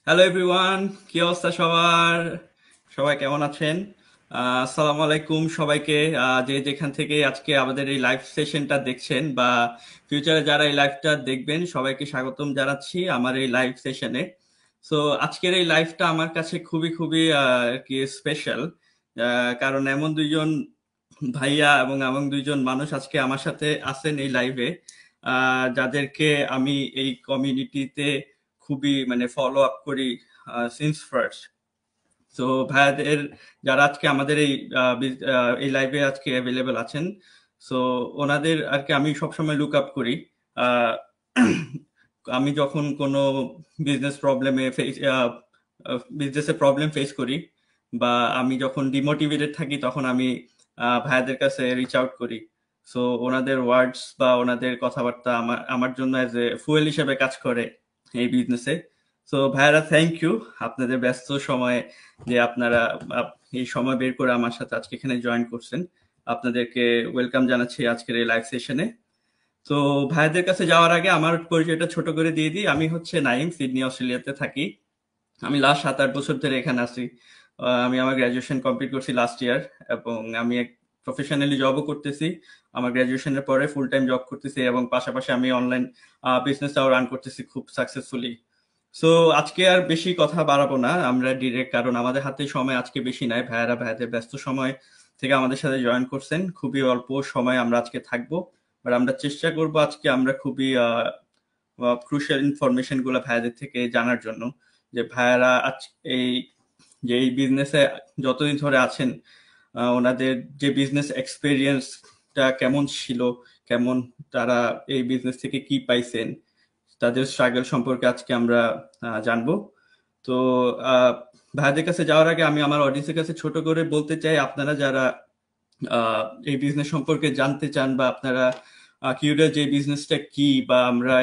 Hello everyone, কি অবস্থা সবার? সবাই কেমন আছেন? আসসালামু আলাইকুম সবাইকে। যে যেখান থেকে আজকে আমাদের এই লাইভ সেশনটা দেখছেন বা ফিউচারে যারা এই লাইভটা দেখবেন সবাইকে স্বাগতম জানাচ্ছি আমার এই লাইভ সেশনে। সো আজকের এই লাইভটা আমার কাছে খুবই খুবই আর কি স্পেশাল, কারণ এমন দুইজন ভাইয়া এবং এমন দুইজন মানুষ আজকে আমার সাথে আছেন এই লাইভে, যাদেরকে আমি এই কমিউনিটিতে খুবই মানে ফলো আপ করি সিন্স ফার্স্ট। তো ভাইয়াদের যারা আজকে আমাদের এই লাইভে আজকে অ্যাভেলেবেল আছেন, সো ওনাদের আর কি আমি সবসময় লুক আপ করি। আহ, আমি যখন কোনো বিজনেস প্রবলেমে বিজনেসে প্রবলেম ফেস করি বা আমি যখন ডিমোটিভেটেড থাকি তখন আমি ভাইয়াদের কাছে রিচ আউট করি। সো ওনাদের ওয়ার্ডস বা ওনাদের কথাবার্তা আমার আমার জন্য অ্যাজ এ ফুয়েল হিসেবে কাজ করে এই বিজনেসে। সো ভাইয়ারা, থ্যাংক ইউ আপনাদের ব্যস্ত সময়ে যে আপনারা এই সময় বের করে আমার সাথে আজকে এখানে জয়েন করছেন। আপনাদেরকে ওয়েলকাম জানাচ্ছি আজকের এই লাইভ সেশনে। তো ভাইয়াদের কাছে যাওয়ার আগে আমার পরিচয়টা ছোট করে দিয়ে দিই। আমি হচ্ছে নাইম, সিডনি অস্ট্রেলিয়াতে থাকি। আমি লাস্ট 7-8 বছর ধরে এখানে আছি। আমি আমার গ্রাজুয়েশন কমপ্লিট করছি লাস্ট ইয়ার এবং আমি এক প্রফেশনালি জবও করতেছি। আমার গ্রাজুয়েশনের পরে ফুল টাইম জব করতেছি এবং পাশাপাশি আমি অনলাইন বিজনেসটাও রান করতেছি খুব সাকসেসফুলি। সো আজকে আর বেশি কথা বাড়াবো না, আমরা ডিরেক্ট, কারণ আমাদের হাতে সময় আজকে বেশি নাই। ভাইয়ারা ভাইয়াদের ব্যস্ত সময় থেকে আমাদের সাথে জয়েন করছেন, খুবই অল্প সময় আমরা আজকে থাকবো। বাট আমরা চেষ্টা করব আজকে আমরা খুবই ক্রুশিয়াল ইনফরমেশন গুলো ভাইয়াদের থেকে জানার জন্য। যে ভাইয়ারা আজ এই যে এই বিজনেসে যতদিন ধরে আছেন, ওনাদের যে বিজনেস এক্সপিরিয়েন্সটা কেমন ছিল, কেমন তারা এই বিজনেস থেকে কি পাইছেন, তাদের স্ট্রাগল সম্পর্কে আজকে আমরা জানবো। তো আহ, ভাইদের কাছে যাওয়ার আগে আমি আমার অডিয়েন্সের কাছে ছোট করে বলতে চাই, আপনারা যারা আহ, এই বিজনেস সম্পর্কে জানতে চান বা আপনারা কিউরিয়াস যে বিজনেসটা কি বা আমরা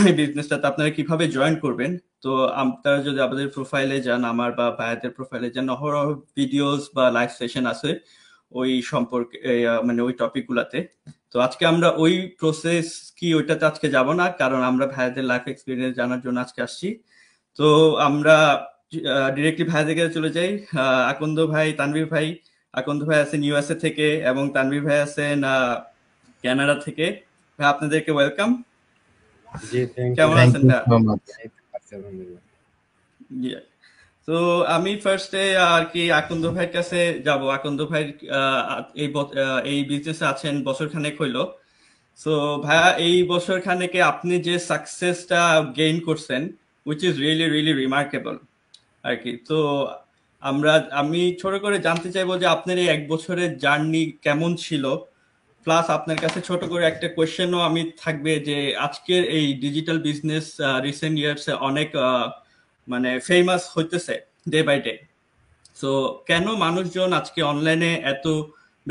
এই বিজনেসটাতে আপনারা কিভাবে জয়েন করবেন, তো আপনারা যদি আমাদের প্রোফাইলে যান, আমার বা ভাইয়াদের প্রোফাইলে যান, অহরহ ভিডিওস বা লাইভ সেশন আছে ওই সম্পর্কে, মানে ওই টপিক গুলাতে। তো আজকে আমরা ওই প্রসেস কি ওইটাতে আজকে যাব না, কারণ আমরা ভাইয়াদের লাইফ এক্সপিরিয়েন্স জানার জন্য আজকে আসছি। তো আমরা ডিরেক্টলি ভাইয়াদের কাছে চলে যাই। আকন্দ ভাই, তানভীর ভাই। আকন্দ ভাই আছেন ইউএসএ থেকে এবং তানভীর ভাই আছেন কানাডা থেকে। ভাই আপনাদেরকে ওয়েলকাম। জি, থ্যাংক ইউ কেমন ভাই। থ্যাংক আছেন ইউ ভাই? So much. এই তো আছি আলহামদুলিল্লাহ। তো আমি ফার্স্টে আর কি আকন্দ ভাইয়ের কাছে যাব। আকন্দ ভাই এই বিজনেসে আছেন বছর খানেক হইলো। সো ভাইয়া, এই বছর খানেকে আপনি যে সাকসেসটা গেইন করছেন, which is really really remarkable আর কি। তো আমি ছোট করে জানতে চাইবো যে আপনার এই 1 বছরের জার্নি কেমন ছিল। প্লাস আপনার কাছে ছোট করে একটা কোয়েশ্চেনও আমি থাকবে যে আজকের এই ডিজিটাল বিজনেস রিসেন্ট ইয়ার্সে অনেক মানে ফেমাস হইতেছে ডে বাই ডে। সো কেন মানুষজন আজকে অনলাইনে এত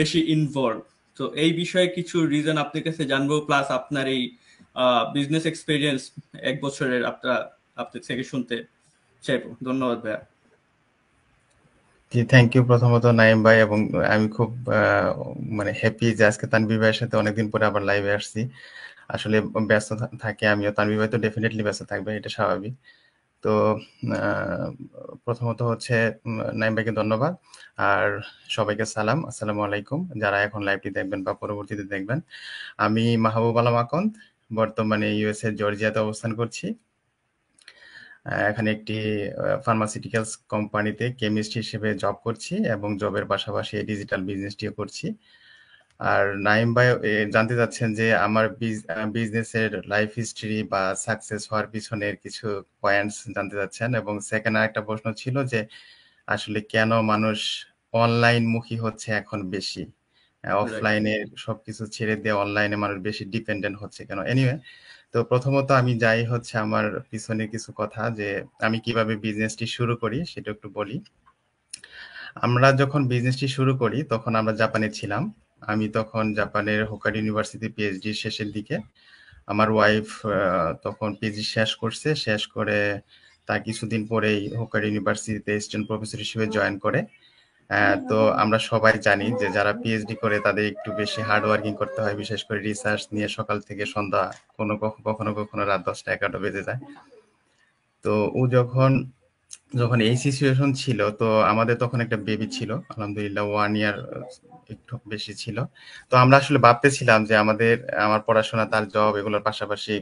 বেশি ইনভলভ, তো এই বিষয়ে কিছু রিজন আপনার কাছে জানবো, প্লাস আপনার এই বিজনেস এক্সপিরিয়েন্স 1 বছরের আপনার থেকে শুনতে চাইবো। ধন্যবাদ ভাইয়া। জি, থ্যাংক ইউ প্রথমত নাইম ভাই, এবং আমি খুব মানে হ্যাপি যে আজকে তানভীর ভাইয়ের সাথে অনেকদিন পরে আবার লাইভে আসছি। আসলে ব্যস্ত থাকে আমিও, তানভীর ভাই তো ডেফিনেটলি ব্যস্ত থাকবে, এটা স্বাভাবিক। তো আহ, প্রথমত হচ্ছে নাইম ভাইকে ধন্যবাদ। আর সবাইকে সালাম, আসসালামু আলাইকুম, যারা এখন লাইভটি দেখবেন বা পরবর্তীতে দেখবেন। আমি মাহবুব আলম আকন্দ, বর্তমানে ইউএসএ জর্জিয়াতে অবস্থান করছি। এখানে একটি ফার্মাসিউটিক্যালস কোম্পানিতে কেমিস্ট হিসেবে জব করছি এবং জবের পাশাপাশি ডিজিটাল বিজনেসটিও করছি। আর নাইম ভাই জানতে চাচ্ছেন যে আমার বিজনেসের লাইফ হিস্ট্রি বা সাকসেস হওয়ার পিছনের কিছু পয়েন্টস জানতে চাচ্ছেন, এবং সেকেন্ড আরেকটা প্রশ্ন ছিল যে আসলে কেন মানুষ অনলাইন মুখী হচ্ছে এখন বেশি, রাইট। অফলাইনে সবকিছু ছেড়ে দিয়ে অনলাইনে মানুষ বেশি ডিপেন্ডেন্ট হচ্ছে কেন। এনিওয়ে, তো প্রথমত আমি যাই হচ্ছে আমার পিছনে কিছু কথা, যে আমি কিভাবে বিজনেসটি শুরু করি সেটা একটু বলি। আমরা যখন বিজনেসটি শুরু করি তখন আমরা জাপানে ছিলাম। আমি তখন জাপানের হোকারি ইউনিভার্সিটি পিএইচডি শেষের দিকে। আমার ওয়াইফ তখন পিএইচডি শেষ করছে, শেষ করে তার কিছুদিন পরেই হোকারি ইউনিভার্সিটিতে অ্যাসিস্ট্যান্ট প্রফেসর হিসেবে জয়েন করে। তো আমরা সবাই জানি যে যারা পিএইচডি করে তাদের একটু বেশি হার্ড ওয়ার্কিং করতে হয়, বিশেষ করে রিসার্চ নিয়ে সকাল থেকে সন্ধ্যা, কখনো কখনো রাত 10টা 11টা বেজে যায়। তো ও যখন যখন এই সিচুয়েশন ছিল, তো আমাদের তখন একটা বেবি ছিল, আলহামদুলিল্লাহ 1 ইয়ার একটু বেশি ছিল। তো আমরা আসলে ভাবতেছিলাম যে আমার পড়াশোনা, তার জব, এগুলোর পাশাপাশি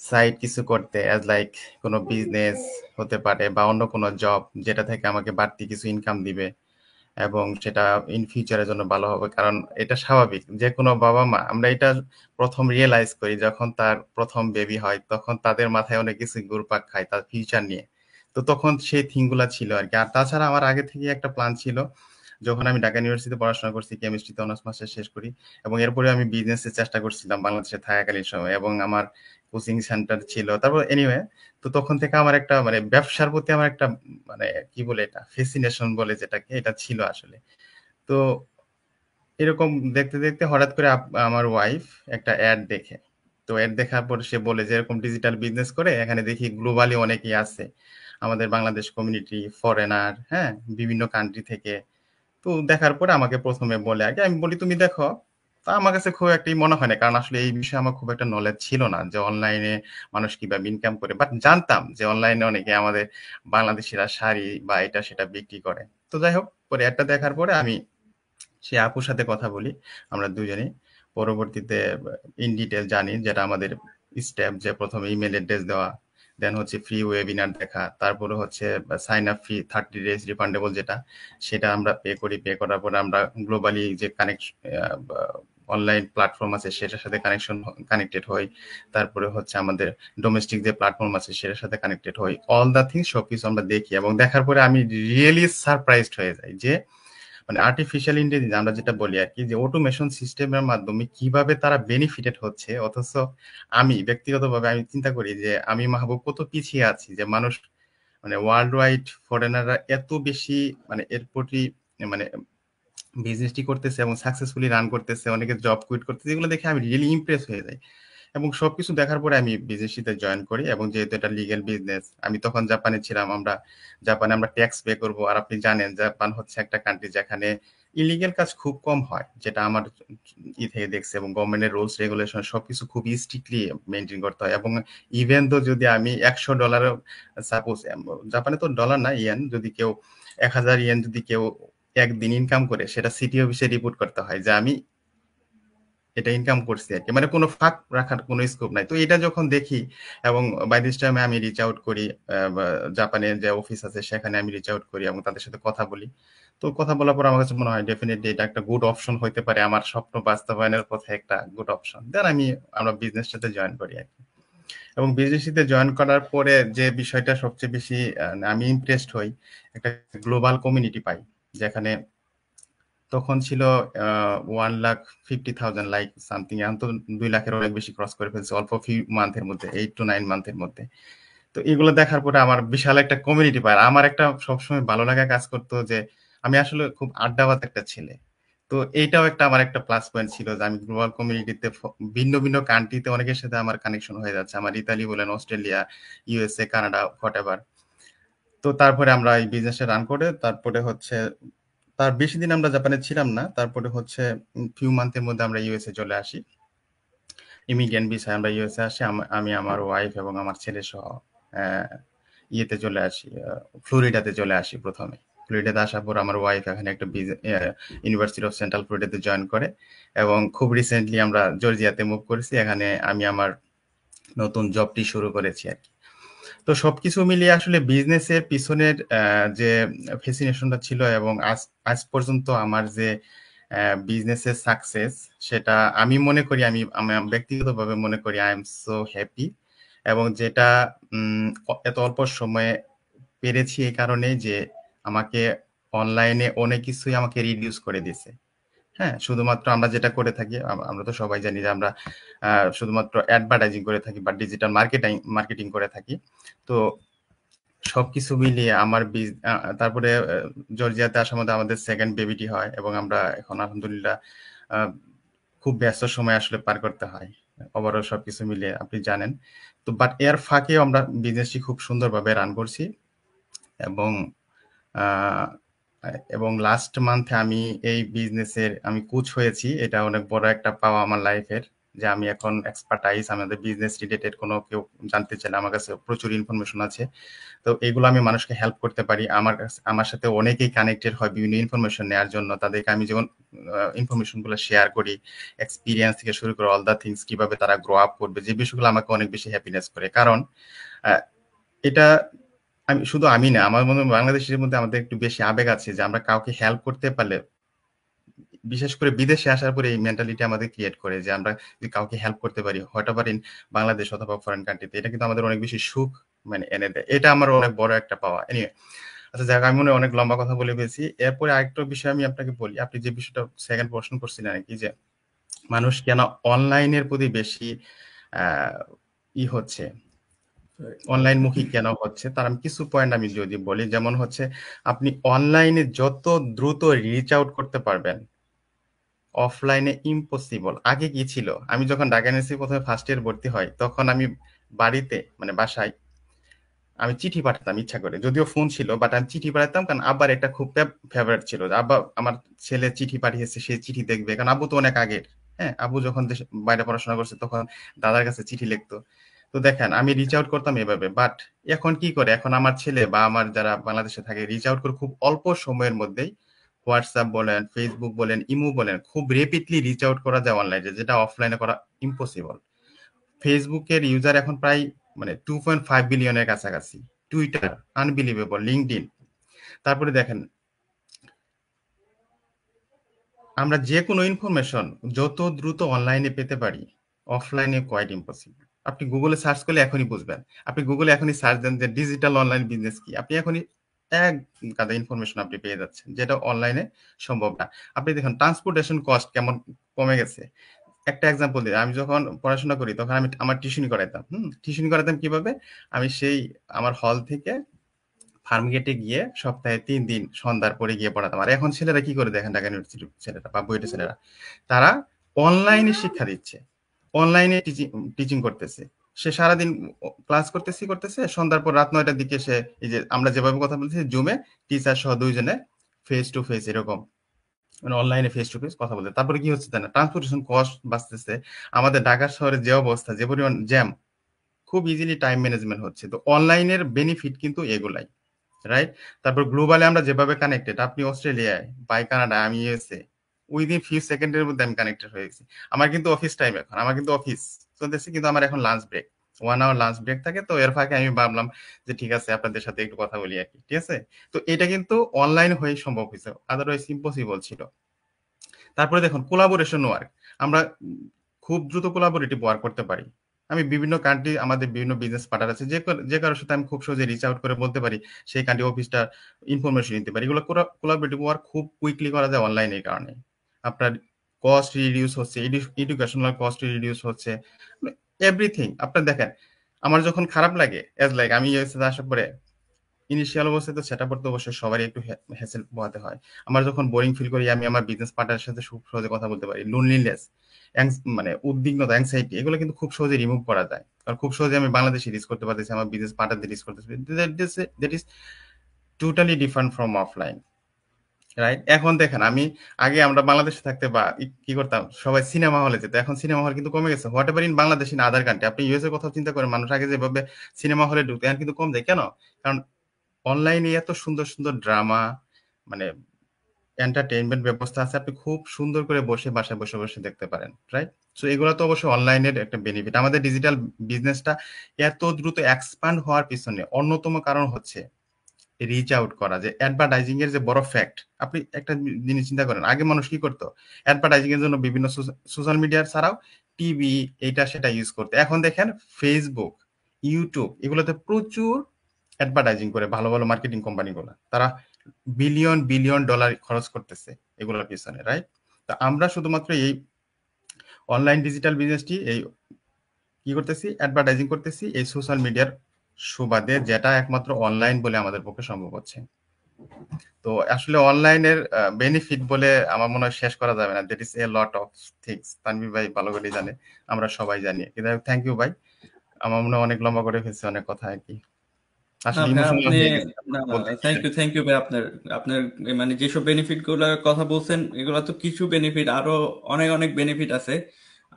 সাইড কিছু করতে, অ্যাজ লাইক কোনো বিজনেস হতে পারে বা অন্য কোনো জব যেটা থেকে আমাকে বাড়তি কিছু ইনকাম দিবে এবং সেটা ইন ফিউচারের জন্য ভালো হবে। কারণ এটা স্বাভাবিক, যে কোনো বাবা মা আমরা এটা প্রথম রিয়েলাইজ করি যখন তার প্রথম বেবি হয়, তখন তাদের মাথায় অনেক কিছু ঘুরপাক খায় তার ফিউচার নিয়ে। তো তখন সেই থিংগুলা ছিল আর কি। আর তাছাড়া আমার আগে থেকে একটা প্ল্যান ছিল, যখন আমি ঢাকা ইউনিভার্সিটিতে পড়াশোনা করছি, কেমিস্ট্রিতে অনার্স মাস্টার শেষ করি, এবং এরপরে আমি বিজনেসের চেষ্টা করছিলাম বাংলাদেশে থাকাকালীন সময়, এবং আমার কোচিং সেন্টার ছিল। তারপর এনিওয়ে, তো তখন থেকে আমার একটা মানে ব্যবসার প্রতি আমার একটা মানে কি বলে এটা, ফেসিনেশন বলে যেটাকে, এটা ছিল আসলে। তো এরকম দেখতে দেখতে হঠাৎ করে আমার ওয়াইফ একটা অ্যাড দেখে। তো অ্যাড দেখার পর সে বলে যে এরকম ডিজিটাল বিজনেস করে এখানে দেখি গ্লোবালি অনেকেই আছে, আমাদের বাংলাদেশ কমিউনিটি, ফরেনার, হ্যাঁ, বিভিন্ন কান্ট্রি থেকে। তো দেখার পরে আমাকে প্রথমে বলে, আগে আমি বলি তুমি দেখো। তা আমার কাছে খুব একটাই মনে হয় না, কারণ আসলে এই বিষয়ে আমার খুব একটা নলেজ ছিল না যে অনলাইনে মানুষ কিভাবে ইনকাম করে, বাট জানতাম যে অনলাইনে অনেকে আমাদের বাংলাদেশিরা শাড়ি বা এটা সেটা বিক্রি করে। তো যাই হোক, পরে একটা দেখার পরে আমি সে আপুর সাথে কথা বলি, আমরা দুজনেই। পরবর্তীতে ইন ডিটেল জানি যেটা আমাদের স্টেপ, যে প্রথমে ইমেল অ্যাড্রেস দেওয়া, দেন হচ্ছে ফ্রি ওয়েবিনার দেখা, তারপরে হচ্ছে sign up fee 30 days refundable, যেটা সেটা আমরা পে করি। পে করার পরে আমরা গ্লোবালি যে অনলাইন প্ল্যাটফর্ম আছে সেটার সাথে কানেক্টেড হই। তারপরে হচ্ছে আমাদের ডোমেস্টিক যে প্ল্যাটফর্ম আছে সেটার সাথে কানেক্টেড হই। অল দ্য থিংস সবকিছু আমরা দেখি, এবং দেখার পরে আমি রিয়েলি সারপ্রাইজড হয়ে যাই যে মানে আর্টিফিশিয়াল ইন্টেলিজেন্স আমরা যেটা বলি আর কি, যে অটোমেশন সিস্টেমের মাধ্যমে কিভাবে তারা বেনিফিটেড হচ্ছে, অথচ আমি ব্যক্তিগতভাবে আমি চিন্তা করি যে আমি মাহবুব কত পিছিয়ে আছি, যে মানুষ মানে ওয়ার্ল্ড ওয়াইড ফরেনাররা এত বেশি মানে এর প্রতি মানে বিজনেসটি করতেছে এবং সাকসেসফুলি রান করতেছে, অনেকে জব কুইট করতেছে, এগুলো দেখে আমি রিয়েলি ইমপ্রেস হয়ে যাই। এবং সবকিছু দেখার পরে আমি বিজনেসটিতে জয়েন করি, এবং যেহেতু এটা লিগ্যাল বিজনেস, আমি তখন জাপানে ছিলাম, জাপানে আমরা ট্যাক্স পে করব। আর আপনি জানেন জাপান হচ্ছে একটা কান্ট্রি যেখানে ইলিগেল কাজ খুব কম হয়, যেটা আমার থেকে দেখছে, এবং গভর্নমেন্টের রুলস রেগুলেশন সবকিছু খুব স্ট্রিক্টলি মেনটেন করতে হয়। এবং ইভেন তো যদি আমি $100, সাপোজ জাপানে তো ডলার না, ইয়েন, যদি কেউ 1000 ইয়েন যদি কেউ একদিন ইনকাম করে, সেটা সিটি অফিসে রিপোর্ট করতে হয় যে আমি এটা ইনকাম করছি আর কি, মানে কোনো ফাঁক রাখার কোনো স্কোপ নাই। তো এটা যখন দেখি, এবং বাই দিস টাইমে আমি রিচ আউট করি, জাপানের যে অফিস আছে সেখানে আমি রিচ আউট করি এবং তাদের সাথে কথা বলি। তো কথা বলার পর আমার কাছে মনে হয় ডেফিনেটলি এটা একটা গুড অপশন হতে পারে, আমার স্বপ্ন বাস্তবায়নের পথে একটা গুড অপশন। দেন আমরা বিজনেসটাতে জয়েন করি আর কি। এবং বিজনেসটিতে জয়েন করার পরে যে বিষয়টা সবচেয়ে বেশি আমি ইমপ্রেসড হই, একটা গ্লোবাল কমিউনিটি পাই, যেখানে তখন ছিল 1,50,000 লাইক সামথিং। এখন তো 2 লাখের অনেক বেশি ক্রস করে ফেলছে অল্প ফিউ মান্থের মধ্যে, 8 to 9 মান্থের মধ্যে। তো এগুলো দেখার পরে আমার বিশাল একটা কমিউনিটি পায়। আমার একটা সবসময় ভালো লাগা কাজ করতো যে আমি আসলে খুব আড্ডাবাজ একটা ছেলে। তো এইটাও একটা আমার একটা প্লাস পয়েন্ট ছিল, যে আমি গ্লোবাল কমিউনিটিতে ভিন্ন ভিন্ন কান্ট্রিতে অনেকের সাথে আমার কানেকশন হয়ে যাচ্ছে, আমার ইতালি বলেন, অস্ট্রেলিয়া, ইউএসএ, কানাডা, হোয়াটএভার। তো তারপরে আমরা এই বিজনেসটা রান করে, তারপরে হচ্ছে তার বেশি দিন আমরা জাপানে ছিলাম না। তারপরে হচ্ছে ফিউ মান্থের মধ্যে আমরা ইউএসএ চলে আসি, ইমিগ্রেন্ট ভিসায় আমরা ইউএসএ আসি। আমি আমার ওয়াইফ এবং আমার ছেলে সহ আহ, ইয়েতে চলে আসি, ফ্লোরিডাতে চলে আসি প্রথমে। ফ্লোরিডাতে আসার পর আমার ওয়াইফ এখানে একটা ইউনিভার্সিটি অফ সেন্ট্রাল ফ্লোরিডাতে জয়েন করে, এবং খুব রিসেন্টলি আমরা জর্জিয়াতে মুভ করেছি। এখানে আমি আমার নতুন জবটি শুরু করেছি আর কি। তো সবকিছু মিলিয়ে আসলে বিজনেসের পিছনের যে ফেসিনেশনটা ছিল, এবং আজ আজ পর্যন্ত আমার যে বিজনেসের সাকসেস, সেটা আমি মনে করি, আমি ব্যক্তিগতভাবে মনে করি আই এম সো হ্যাপি। এবং যেটা এত অল্প সময়ে পেরেছি এই কারণে যে আমাকে অনলাইনে অনেক কিছুই আমাকে রিডিউস করে দিয়েছে। হ্যাঁ, শুধুমাত্র আমরা যেটা করে থাকি, আমরা তো সবাই জানি যে আমরা শুধুমাত্র অ্যাডভার্টাইজিং করে থাকি বা ডিজিটাল মার্কেটিং করে থাকি। তো সবকিছু মিলিয়ে আমার তারপরে জর্জিয়াতে আসার মধ্যে আমাদের সেকেন্ড বেবিটি হয়, এবং আমরা এখন আলহামদুলিল্লাহ খুব ব্যস্ত সময় আসলে পার করতে হয় ওভারঅল সবকিছু মিলিয়ে, আপনি জানেন। তো বাট এর ফাঁকেও আমরা বিজনেসটি খুব সুন্দরভাবে রান করছি। এবং আহ, এবং লাস্ট মান্থে আমি এই বিজনেসের আমি কোচ হয়েছি, এটা অনেক বড় একটা পাওয়া আমার লাইফের, যে আমি এখন এক্সপার্টাইজ আমাদের বিজনেস রিলেটেড কোনো কেউ জানতে চাইলে আমার কাছে প্রচুর ইনফরমেশন আছে। তো এগুলো আমি মানুষকে হেল্প করতে পারি। আমার সাথে অনেকেই কানেক্টেড হয় বিভিন্ন ইনফরমেশন নেওয়ার জন্য। তাদেরকে আমি যখন ইনফরমেশন গুলো শেয়ার করি, এক্সপিরিয়েন্স থেকে শুরু করে অল দ্য থিংস, কিভাবে তারা গ্রো আপ করবে, যে বিষয়গুলো আমাকে অনেক বেশি হ্যাপিনেস করে। কারণ এটা আমি না, আমার মনে হয় বাংলাদেশের মধ্যে আমাদের একটু বেশি আবেগ আছে যে আমরা কাউকে হেল্প করতে পারলে, বিশেষ করে বিদেশে আসার পরে এই মেন্টালিটি আমাদের ক্রিয়েট করে যে আমরা যদি কাউকে হেল্প করতে পারি, হয়তো পারি বাংলাদেশ অথবা ফরেন কান্ট্রিতে, এটা কিন্তু আমাদের অনেক বেশি সুখ মানে এনে দেয়। এটা আমার অনেক বড় একটা পাওয়া। এনিওয়ে, আচ্ছা যাক, আমি মনে হয় অনেক লম্বা কথা বলে ফেলছি। এরপরে আরেকটা বিষয় আমি আপনাকে বলি, আপনি যে বিষয়টা সেকেন্ড প্রশ্ন করছিলেন আর কি, যে মানুষ কেন অনলাইনের প্রতি বেশি আহ হচ্ছে, অনলাইন মুখী কেন হচ্ছে, তার আমি কিছু পয়েন্ট আমি যদি বলি, যেমন হচ্ছে আপনি অনলাইনে যত দ্রুত রিচ আউট করতে পারবেন, অফলাইনে ইম্পসিবল। আগে কি ছিল, আমি যখন ঢাকা ইউনিভার্সিটি প্রথমে ফার্স্ট ইয়ার ভর্তি হয়, তখন আমি বাড়িতে মানে বাসায় আমি চিঠি পাঠাতাম ইচ্ছা করে, যদিও ফোন ছিল, বাট আমি চিঠি পাঠাতাম, কারণ আব্বার একটা খুব ফেভারিট ছিল যে আব্বা আমার ছেলে চিঠি পাঠিয়েছে, সে চিঠি দেখবে। কারণ আব্বু তো অনেক আগের, হ্যাঁ, আব্বু যখন বাইরে পড়াশোনা করছে তখন দাদার কাছে চিঠি লিখতো। তো দেখেন আমি রিচ আউট করতাম এভাবে। বাট এখন কি করে, এখন আমার ছেলে বা আমার যারা বাংলাদেশে থাকে রিচ আউট করে খুব অল্প সময়ের মধ্যেই, হোয়াটসঅ্যাপ বলেন, ফেসবুক বলেন, ইমো বলেন, খুব রেপিডলি রিচ আউট করা যায় অনলাইনে, যেটা অফলাইনে করা ইম্পসিবল। ফেসবুকের ইউজার এখন প্রায় মানে 2.5 বিলিয়নের কাছাকাছি, টুইটার আনবিলিভেবল, লিঙ্কডইন। তারপরে দেখেন আমরা যে কোনো ইনফরমেশন যত দ্রুত অনলাইনে পেতে পারি, অফলাইনে কোয়াইট ইম্পসিবল। আপনি গুগলে সার্চ করলে এখনই বুঝবেন। আপনি গুগলে এখনই সার্চ দেন যে ডিজিটাল অনলাইন বিজনেস কি, আপনি এখনই এক গাদা ইনফরমেশন আপনি পেয়ে যাচ্ছেন, যেটা অনলাইনে সম্ভব না। আপনি দেখুন ট্রান্সপোর্টেশন কস্ট কেমন কমে গেছে। একটা এক্সাম্পল দিই, আমি যখন পড়াশোনা করি তখন আমি আমার টিউশনি করাইতাম। টিউশনি করাইতাম কিভাবে, আমি সেই আমার হল থেকে ফার্মগেটে গিয়ে সপ্তাহে 3 দিন সন্ধ্যার পরে গিয়ে পড়াতাম। আর এখন ছেলেরা কি করে দেখেন, ঢাকা ইউনিভার্সিটির ছেলেরা বা বুয়েটের ছেলেরা, তারা অনলাইনে শিক্ষা দিচ্ছে, অনলাইনে টিচিং করতেছে। সে সারাদিন ক্লাস করতেছে, সন্ধ্যার পর রাত 9টার দিকে সে, এই যে আমরা যেভাবে কথা বলতেছি জুমে, টিচার সহ দুইজনে ফেস টু ফেস, এরকম মানে অনলাইনে ফেস টু ফেস কথা বলতে। তারপরে কি হচ্ছে জানেন, ট্রান্সপোর্টেশন কস্ট বাঁচতেছে। আমাদের ঢাকা শহরে যে অবস্থা, যে পরিমাণ জ্যাম, খুব ইজিলি টাইম ম্যানেজমেন্ট হচ্ছে। তো অনলাইনের বেনিফিট কিন্তু এগুলাই, রাইট? তারপর গ্লোবালি আমরা যেভাবে কানেক্টেড, আপনি অস্ট্রেলিয়ায়, বাই কানাডা, আমি ইউএসএ, উইদিন ফিউ সেকেন্ডের মধ্যে আমি কানেক্টেড হয়ে গেছি। আমার কিন্তু অফিস টাইম এখন, আমার কিন্তু অফিস চলতেছে, কিন্তু আমার এখন lunch break, 1 hour lunch break থাকে। তো এর ফাঁকে আমি ভাবলাম যে ঠিক আছে আপনাদের সাথে একটু কথা বলি আর কি, ঠিক আছে? তো এটা কিন্তু অনলাইন হয়ে সম্ভব হয়েছে, আদারওয়াইজ ইম্পসিবল ছিল। তারপরে দেখুন কোলাবোরেশন ওয়ার্ক, আমরা খুব দ্রুত কোলাবোরেটিভ ওয়ার্ক করতে পারি। আমি বিভিন্ন কান্ট্রি, আমাদের বিভিন্ন বিজনেস পার্টনার আছে, যে কারোর সাথে আমি খুব সহজে রিচ আউট করে বলতে পারি, সেই কান্ট্রি অফিসটা ইনফরমেশন নিতে পারি। এগুলো কোলাবোরেটিভ ওয়ার্ক খুব কুইকলি করা যায় অনলাইনের কারণে। আপনার কস্ট রিডিউস হচ্ছে, এডুকেশনাল কস্ট রিডিউস হচ্ছে, এভরিথিং। আপনার দেখেন, আমার যখন খারাপ লাগে, এজ লাইক আমি আসার পরে ইনিশিয়াল অবস্থায় তো সেটা করতে অবশ্যই সবারই একটু হ্যাসেল পোহাতে হয়। আমার যখন বোরিং ফিল করি, আমি আমার বিজনেস পার্টনারের সাথে খুব সহজে কথা বলতে পারি। লোনলিনেস, মানে উদ্বিগ্নতা, অ্যাংজাইটি, এগুলো কিন্তু খুব সহজে রিমুভ করা যায়। কারণ খুব সহজে আমি বাংলাদেশে রিচ করতে পারতেছি, আমার বিজনেস পার্টনারদের রিচ করতেছি। That is totally different from offline, right? এখন দেখেন, আগে আমরা বাংলাদেশে থাকতে বা কি করতাম, সবাই সিনেমা হলে যেত। এখন সিনেমা হল কিন্তু কমে গেছে। What ever in Bangladesh, in other country, আপনি ইউএস এর কথা চিন্তা করেন, মানুষ আগে যেভাবে সিনেমা হলে ঢুকতো, এখন কিন্তু কম যায়। কেন? কারণ অনলাইনে এত সুন্দর সুন্দর ড্রামা, মানে এন্টারটেইনমেন্ট ব্যবস্থা আছে, আপনি খুব সুন্দর করে বসে বাসায় বসে বসে দেখতে পারেন, রাইট? সো এগুলো তো অবশ্যই অনলাইনের একটা বেনিফিট। আমাদের ডিজিটাল বিজনেসটা এত দ্রুত এক্সপান্ড হওয়ার পিছনে অন্যতম কারণ হচ্ছে রিচ আউট করা, যে অ্যাডভার্টাইজিং এর যে বড় ফ্যাক্ট। আপনি একটা জিনিস চিন্তা করেন, আগে মানুষ কি করতো, অ্যাডভার্টাইজিং এর জন্য বিভিন্ন সোশ্যাল মিডিয়া ছাড়াও টিভি, এটা সেটা ইউজ করতে। এখন দেখেন ফেসবুক, ইউটিউব, এগুলোতে প্রচুর অ্যাডভার্টাইজিং করে ভালো ভালো মার্কেটিং কোম্পানিগুলো, তারা বিলিয়ন বিলিয়ন ডলার খরচ করতেছে এগুলোর পিছনে, রাইট? তো আমরা শুধুমাত্র এই অনলাইন ডিজিটাল বিজনেসটি এই কি করতেছি, অ্যাডভার্টাইজিং করতেছি এই সোশ্যাল মিডিয়ার সুবাদে, যেটা একমাত্র অনলাইন বলে আমাদের পক্ষে সম্ভব হচ্ছে। তো আসলে অনলাইনের বেনিফিট বলে আমার মনে হয় শেষ করা যাবে না। That is a lot of things, Tanvir ভাই ভালো করেই জানে, আমরা সবাই জানি। কিন্তু থ্যাংক ইউ ভাই, আমার মনে হয় অনেক লম্বা করে ফেলছি অনেক কথা আর কি, না আসলে ভাই ইমোশনাল আপনি, হয়ে গেছে না না, বলতে থ্যাংক ইউ ভাই। আপনার আপনার মানে যেসব বেনিফিট গুলোর কথা বলছেন, এগুলো তো কিছু বেনিফিট, আরো অনেক অনেক বেনিফিট আছে।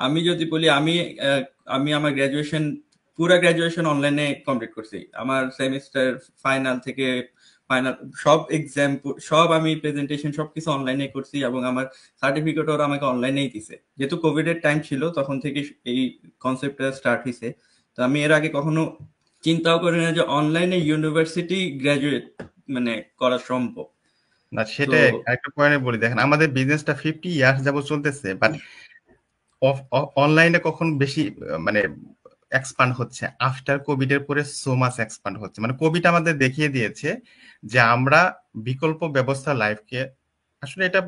আমি যদি বলি আমি আমার গ্রাজুয়েশন পুরা গ্রাজুয়েশন অনলাইনে কমপ্লিট করছি। আমার সেমিস্টার ফাইনাল থেকে ফাইনাল সব এক্সাম সব আমি প্রেজেন্টেশন সবকিছু অনলাইনে করছি এবং আমার সার্টিফিকেট ওরা আমাকে অনলাইনেই দিছে। যেহেতু কোভিড এর টাইম ছিল তখন থেকে এই কনসেপ্টটা স্টার্ট হয়েছে। তো আমি এর আগে কখনো চিন্তাও করি না যে অনলাইনে ইউনিভার্সিটি গ্রাজুয়েট মানে করা সম্ভব। না, তো সেটাই একটা পয়েন্টে বলি, দেখেন আমাদের বিজনেসটা 50 ইয়ার্স যাবত চলতেছে, বাট অনলাইনে কখন বেশি মানে এক্সপান্ড হচ্ছে আফটার কোভিড এর পরে সো মাচ এক্সপান্ড হচ্ছে। মানে কোভিড আমাদের দেখিয়ে দিয়েছে যে আমরা বিকল্প ব্যবস্থা লাইফকে, আসলে এটা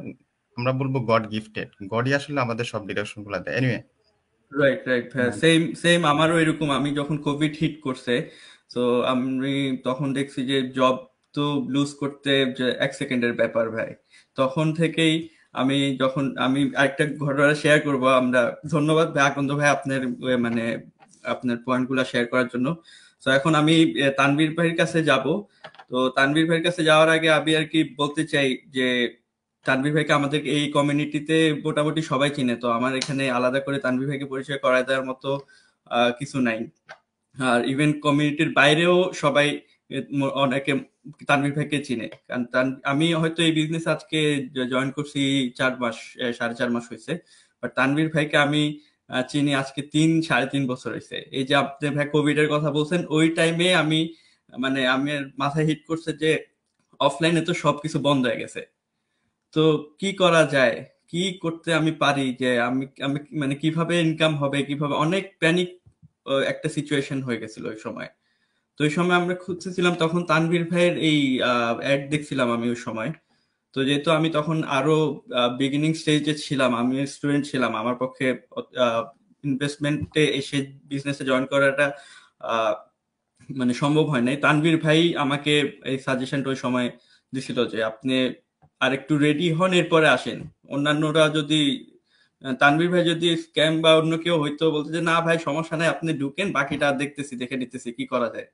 আমরা বলবো গড গিফটেড, গডই আসলে আমাদের সব ডিরেকশন গুলো দেয়। এনিওয়ে, রাইট রাইট হ্যাঁ, সেম সেম আমারও এরকম। আমি যখন কোভিড হিট করছে তো আমি তখন দেখছি যে জব তো লুজ করতে যে 1 সেকেন্ডের ব্যাপার ভাই। তখন থেকেই আমি আরেকটা ঘটনা শেয়ার করব। আমরা ধন্যবাদ ভাই আকন্দ ভাই আপনার মানে আপনার পয়েন্ট গুলা শেয়ার করার জন্য। তো এখন আমি তানভীর ভাইয়ের কাছে যাব। তো তানভীর ভাইয়ের কাছে যাওয়ার আগে আমি আর কি বলতে চাই যে তানভীর ভাইকে আমাদের এই কমিউনিটিতে মোটামুটি সবাই চিনে। তো আমার এখানে আলাদা করে তানভীর ভাইকে পরিচয় করায় দেওয়ার মতো কিছু নাই। আর ইভেন কমিউনিটির বাইরেও সবাই অনেকে তানভীর ভাইকে চিনে। কারণ আমি হয়তো এই বিজনেস আজকে জয়েন করছি 4 মাস 4.5 মাস হয়েছে, বাট তানভীর ভাইকে আমি চিনি আজকে 3 সাড়ে 3 বছর হয়েছে। এই যে আপনি ভাই কোভিড এর কথা বলছেন, ওই টাইমে মানে আমি মাথায় হিট করছে যে অফলাইনে তো সবকিছু বন্ধ হয়ে গেছে। তো কি করা যায়, কি করতে আমি পারি, যে আমি আমি মানে কিভাবে ইনকাম হবে, কিভাবে, অনেক প্যানিক একটা সিচুয়েশন হয়ে গেছিল ওই সময়। তো ওই সময় আমরা খুঁজতেছিলাম, তখন তানভীর ভাইয়ের এই অ্যাড দেখছিলাম আমি ওই সময়। তো যেহেতু আমি তখন আরো বিগিনিং স্টেজে ছিলাম, আমি স্টুডেন্ট ছিলাম, আমার পক্ষে ইনভেস্টমেন্টে এসে বিজনেসে জয়েন করাটা আহ, মানে সম্ভব হয় নাই। তানভীর ভাই আমাকে এই সাজেশনটা ওই সময় দিছিল যে আপনি আরেকটু রেডি হন, এরপরে আসেন। অন্যান্যরা যদি তানভীর ভাই যদি স্ক্যাম বা অন্য কেউ হয়তো বলতো যে না ভাই সমস্যা নাই, আপনি ঢুকেন, বাকিটা দেখতেছি, দেখে নিতেছি কি করা যায়।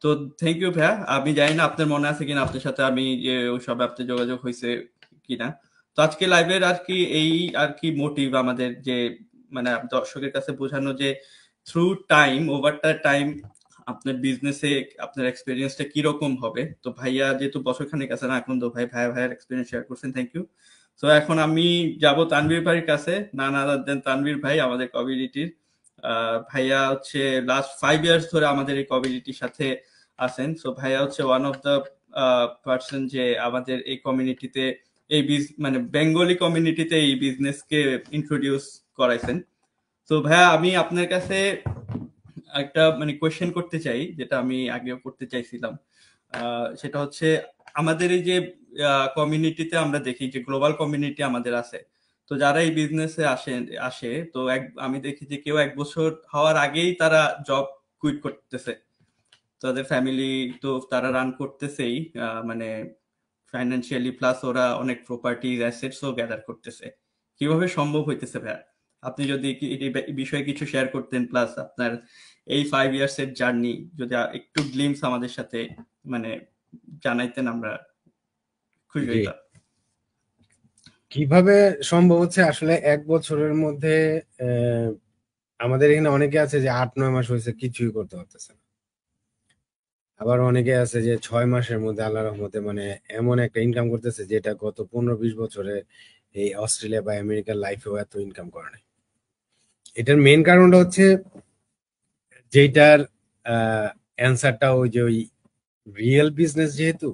তো থ্যাংক ইউ ভাইয়া। আমি জানি না আপনার মনে আছে কিনা, আপনার সাথে আমি যে ওই সব আপনি যোগাযোগ হয়েছে কিনা। তো আজকে লাইভের আর কি এই আর কি মোটিভ আমাদের যে মানে দর্শকের কাছে বোঝানো যে through time, over the time আপনার বিজনেসে আপনার এক্সপিরিয়েন্সটা কিরকম হবে। তো ভাইয়া যেহেতু বছরখানেক আছে না এখন, তো ভাইয়ের এক্সপিরিয়েন্স শেয়ার করছেন, থ্যাংক ইউ। তো এখন আমি যাব তানভীর ভাইয়ের কাছে, না না দেন তানভীর ভাই আমাদের কমিউনিটির ভাইয়া হচ্ছে লাস্ট 5 ইয়ার্স ধরে আমাদের এই কমিউনিটির সাথে আছেন। সো ভাইয়া হচ্ছে ওয়ান অফ দ্য পার্সন যে আমাদের এই কমিউনিটিতে এই মানে বেঙ্গলি কমিউনিটিতে এই বিজনেসকে ইন্ট্রোডিউস করাইছেন। তো ভাইয়া আমি আপনার কাছে একটা মানে কোয়েশ্চেন করতে চাই, যেটা আমি আগেও করতে চাইছিলাম। সেটা হচ্ছে আমাদের এই যে কমিউনিটিতে আমরা দেখি যে গ্লোবাল কমিউনিটি আমাদের আছে। তো যারা এই বিজনেসে আসে তো আমি দেখি যে কেউ 1 বছর হওয়ার আগেই তারা জব কুইট করতেছে। তাদের ফ্যামিলি তো তারা রান করতেছেই, মানে ফাইন্যান্সিয়ালি, প্লাস ওরা অনেক প্রপার্টি অ্যাসেটসও গ্যাদার করতেছে। কিভাবে সম্ভব হইতেছে ভাইয়া? আপনি যদি এই বিষয়ে কিছু শেয়ার করতেন, প্লাস আপনার এই 5 ইয়ার্স এর জার্নি যদি একটু গ্লিমস আমাদের সাথে মানে জানাইতেন, আমরা খুশি জি, হইতাম। কিভাবে সম্ভব হচ্ছে আসলে 1 বছরের মধ্যে আমাদের এখানে অনেকে আছে যে 8-9 মাস হয়েছে কিছুই করতে পারতেছে না। আবার অনেকে আছে যে 6 মাসের মধ্যে আল্লাহ রহমতে মানে এমন একটা ইনকাম করতেছে যেটা গত 15-20 বছরে এই অস্ট্রেলিয়া বা আমেরিকার লাইফেও এত ইনকাম করে নাই। এটার মেইন কারণটা হচ্ছে যেটার অ্যান্সারটা ওই যে ওই রিয়েল বিজনেস, যেহেতু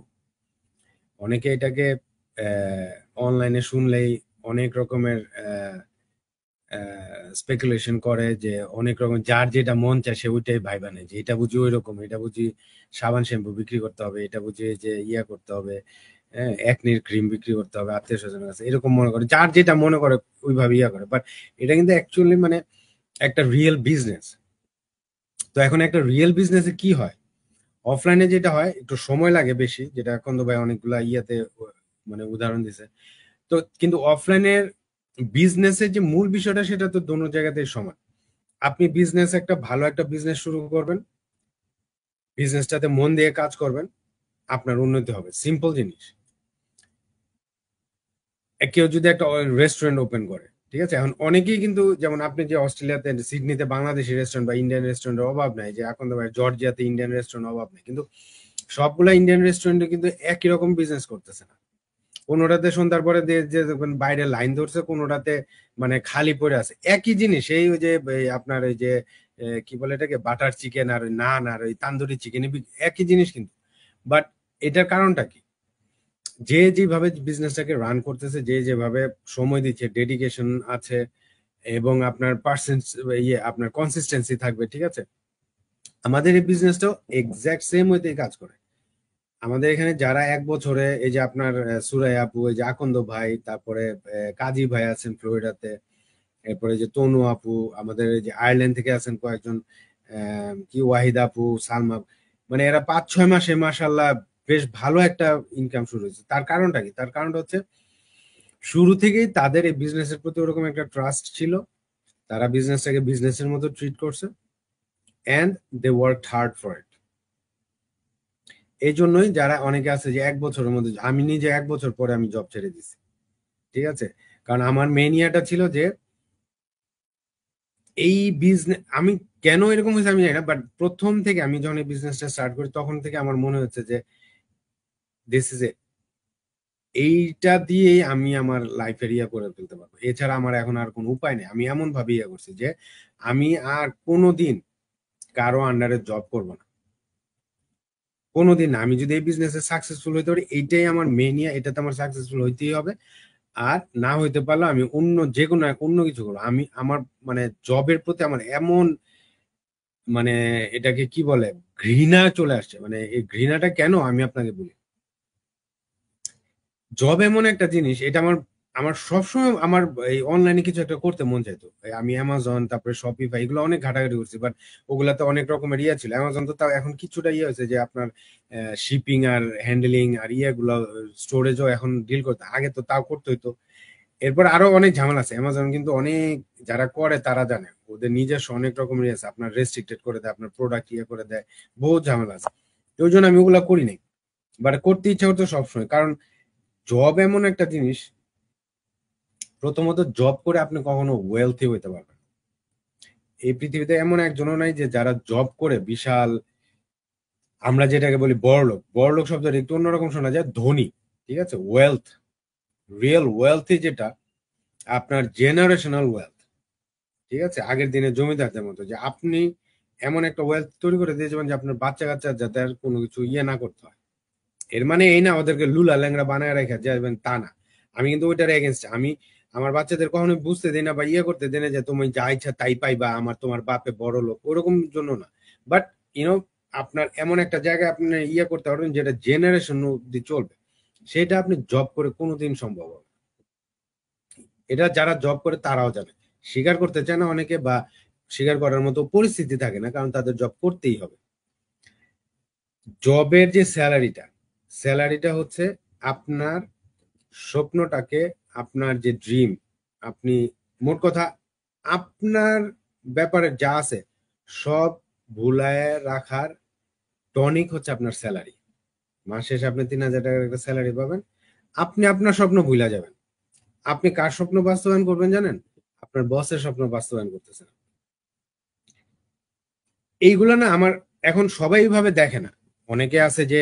অনেকে এটাকে অনলাইনে শুনলেই অনেক রকমের স্পেকুলেশন করে যে অনেক রকম যার যেটা মন চায় সে ওইটাই ভাইবা নেয়, যে এটা বুঝি ওই রকম, এটা বুঝি সাবান শ্যাম্পু বিক্রি করতে হবে, এটা বুঝি যে ইয়া করতে হবে, হ্যাঁ একনির ক্রিম বিক্রি করতে হবে আত্মীয় স্বজনের কাছে, এরকম মনে করে যার যেটা মনে করে ওইভাবে ইয়া করে। বাট এটা কিন্তু অ্যাকচুয়ালি মানে একটা রিয়েল বিজনেস। তো এখন একটা রিয়েল বিজনেসে কি হয়, অফলাইনে যেটা হয় একটু সময় লাগে বেশি, যেটা এখন তো ভাই অনেকগুলা ইয়াতে মানে উদাহরণ দিছে। তো কিন্তু অফলাইনের বিজনেসের যে মূল বিষয়টা সেটা তো দোনো জায়গাতেই সমান। আপনি বিজনেস একটা ভালো একটা বিজনেস শুরু করবেন, বিজনেসটাতে মন দিয়ে কাজ করবেন, আপনার উন্নতি হবে, সিম্পল জিনিস। কেউ যদি একটা রেস্টুরেন্ট ওপেন করে, ঠিক আছে? এখন অনেকেই কিন্তু যেমন আপনি যে অস্ট্রেলিয়াতে সিডনিতে বাংলাদেশি রেস্টুরেন্ট বা ইন্ডিয়ান রেস্টুরেন্টের অভাব নাই, যে এখন তো ভাই জর্জিয়াতে ইন্ডিয়ান রেস্টুরেন্ট অভাব নেই, কিন্তু সবগুলা ইন্ডিয়ান রেস্টুরেন্টে কিন্তু একই রকম বিজনেস করতেছে না। কোনোটাতে সন্ধ্যার পরে যে দেখবেন বাইরে লাইন ধরছে, কোনোটাতে মানে খালি পড়ে আছে একই জিনিস। এই ওই যে আপনার ওই যে কি বলে এটাকে বাটার চিকেন আর ওই নান আর ওই তান্দুরি চিকেন একই জিনিস কিন্তু। বাট এটার কারণটা কি? যে যেভাবে বিজনেসটাকে রান করতেছে, যে যেভাবে সময় দিচ্ছে, ডেডিকেশন আছে এবং আপনার পার্সেন্ট আপনার কনসিস্টেন্সি থাকবে, ঠিক আছে? আমাদের এই বিজনেসটাও এক্সাক্ট সেম ওয়েতেই কাজ করে। আমাদের এখানে যারা 1 বছরে, এই যে আপনার সুরাই আপু, এই যে আকন্দ ভাই, তারপরে কাজী ভাই আছেন ফ্লোরিডাতে, এরপরে যে তনু আপু, আমাদের এই যে আয়ারল্যান্ড থেকে আছেন কয়েকজন, কি ওয়াহিদ আপু, সালমা, মানে এরা 5-6 মাসে মাশাল্লাহ বেশ ভালো একটা ইনকাম শুরু হয়েছে। তার কারণটা কি? তার কারণটা হচ্ছে শুরু থেকেই তাদের এই বিজনেসের প্রতি ওরকম একটা ট্রাস্ট ছিল, তারা বিজনেসটাকে বিজনেসের মতো ট্রিট করছে, and they work hard for it. এই জন্যই যারা অনেকে আছে যে 1 বছরের মধ্যে, আমি নিজে 1 বছর পরে আমি জব ছেড়ে দিছি, ঠিক আছে? কারণ আমার মেন ইয়াটা ছিল যে এই বিজনেস, আমি কেন এরকম হয়েছে আমি জানি না, বাট প্রথম থেকে আমি যখন এই বিজনেসটা স্টার্ট করি তখন থেকে আমার মনে হচ্ছে যে দিস ইজ এ, এইটা দিয়েই আমি আমার লাইফের ইয়া করে ফেলতে পারবো, এছাড়া আমার এখন আর কোনো উপায় নেই। আমি এমন ভাবে ইয়া করছি যে আমি আর কোনোদিন কারো আন্ডারে জব করব না, কোনোদিন না। আমি যদি এই বিজনেসে সাকসেসফুল হইতে পারি, এইটাই আমার মেন ইয়া, এটাতে আমার সাকসেসফুল হইতেই হবে। আর না হইতে পারলে আমি অন্য যে কোনো অন্য কিছু করবো। আমি আমার মানে জবের প্রতি আমার এমন মানে এটাকে কি বলে ঘৃণা চলে আসছে। মানে এই ঘৃণাটা কেন আমি আপনাকে বলি, জব এমন একটা জিনিস, এটা আমার আমার সবসময় আমার এই অনলাইনে কিছু একটা করতে মন চাইতো। আমি অ্যামাজন, তারপরে শপিফাই, এগুলো অনেক ঘাটাঘাটি করছি, বাট ওগুলাতে অনেক রকমের ইয়ে ছিল। অ্যামাজন তো তাও এখন কিছুটা ইয়ে হয়েছে যে আপনার শিপিং আর হ্যান্ডেলিং আর ইয়েগুলো, স্টোরেজও এখন ডিল করতে, আগে তো তাও করতে হইতো। এরপর আরো অনেক ঝামেলা আছে। অ্যামাজন কিন্তু অনেক, যারা করে তারা জানে, ওদের নিজস্ব অনেক রকমের ইয়ে আছে, আপনার রেস্ট্রিক্টেড করে দেয়, আপনার প্রোডাক্ট ইয়ে করে দেয়, বহুত ঝামেলা আছে। ওই জন্য আমি ওগুলা করি নাই, বাট করতে ইচ্ছা হতো সবসময়। কারণ জব এমন একটা জিনিস, প্রথমত জব করে আপনি কখনো ওয়েলথি হইতে পারবেন না। এই পৃথিবীতে এমন একজনও নাই যে যারা জব করে বিশাল, আমরা যেটাকে বলি বড়লোক, বড়লোক শব্দটা একটু অন্যরকম শোনা যায়, ধনী, ঠিক আছে? ওয়েলথ, রিয়েল ওয়েলথি যেটা আপনার জেনারেশনাল ওয়েলথ, ঠিক আছে? আগের দিনে জমিদারদের মতো, যে আপনি এমন একটা ওয়েলথ তৈরি করে দিয়ে যাবেন যে আপনার বাচ্চা কাচ্চা যাতে আর কোনো কিছু ইয়ে না করতে হয়। এর মানে এই না ওদেরকে লুলা ল্যাংড়া বানায় রেখে যাবেন, তা না। আমি কিন্তু ওইটার এগেনস্ট। আমি আমার বাচ্চাদের কখনোই বুঝতে দিই না বা ইয়ে করতে দিই না যে তুমি যা ইচ্ছা তাই পাইবা, আমার তোমার বাপে বড় লোক, ওরকম জন্য না। বাট ইউনো, আপনার এমন একটা জায়গায় আপনি ইয়ে করতে পারবেন যেটা জেনারেশন অব্দি চলবে, সেটা আপনি জব করে কোনোদিন সম্ভব হবে না। এটা যারা জব করে তারাও জানে, স্বীকার করতে চায় না অনেকে, বা স্বীকার করার মতো পরিস্থিতি থাকে না, কারণ তাদের জব করতেই হবে। জবের যে স্যালারিটা, স্যালারিটা হচ্ছে আপনার স্বপ্নটাকে, আপনার যে ড্রিম, আপনি মোট কথা আপনার ব্যাপারে যা আছে সব ভুলায় রাখার টনিক হচ্ছে আপনার স্যালারি। মাস শেষে আপনি 3,000 টাকার একটা স্যালারি পাবেন, আপনি আপনার স্বপ্ন ভুলা যাবেন। আপনি কার স্বপ্ন বাস্তবায়ন করবেন জানেন? আপনার বসের স্বপ্ন বাস্তবায়ন করতেছেন। এইগুলো না আমার, এখন সবাই এইভাবে দেখে না। অনেকে আছে যে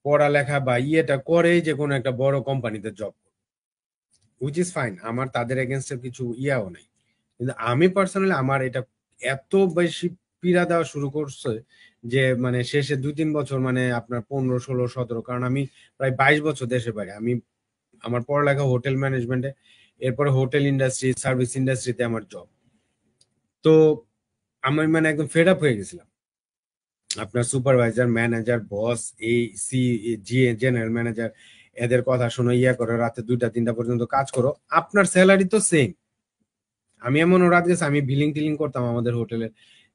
পড়ালেখা বা ইয়েটা করে যে কোনো একটা বড় কোম্পানিতে জব, হুইচ ইজ ফাইন, আমার তাদের এগেনস্টে কিছু ইয়াও নাই। কিন্তু আমি পার্সোনালি আমার এটা এত বেশি পীড়া দেওয়া শুরু করছে যে মানে শেষে 2-3 বছর, মানে আপনার 15, 16, 17, কারণ আমি প্রায় 22 বছর দেশে বাইরে। আমি আমার পড়ালেখা হোটেল ম্যানেজমেন্টে, এরপরে হোটেল ইন্ডাস্ট্রি, সার্ভিস ইন্ডাস্ট্রিতে আমার জব। তো আমি মানে একদম ফেড আপ হয়ে গেছিলাম। আপনার সুপারভাইজার, ম্যানেজার, বস, এই সি, জি, জেনারেল ম্যানেজার, এদের কথা শোনো, ইয়া করো, রাতে 2টা 3টা পর্যন্ত কাজ করো, আপনার স্যালারি তো সেম। আমি এমন রাত গেছে, আমি বিলিং টিলিং করতাম আমাদের হোটেলে,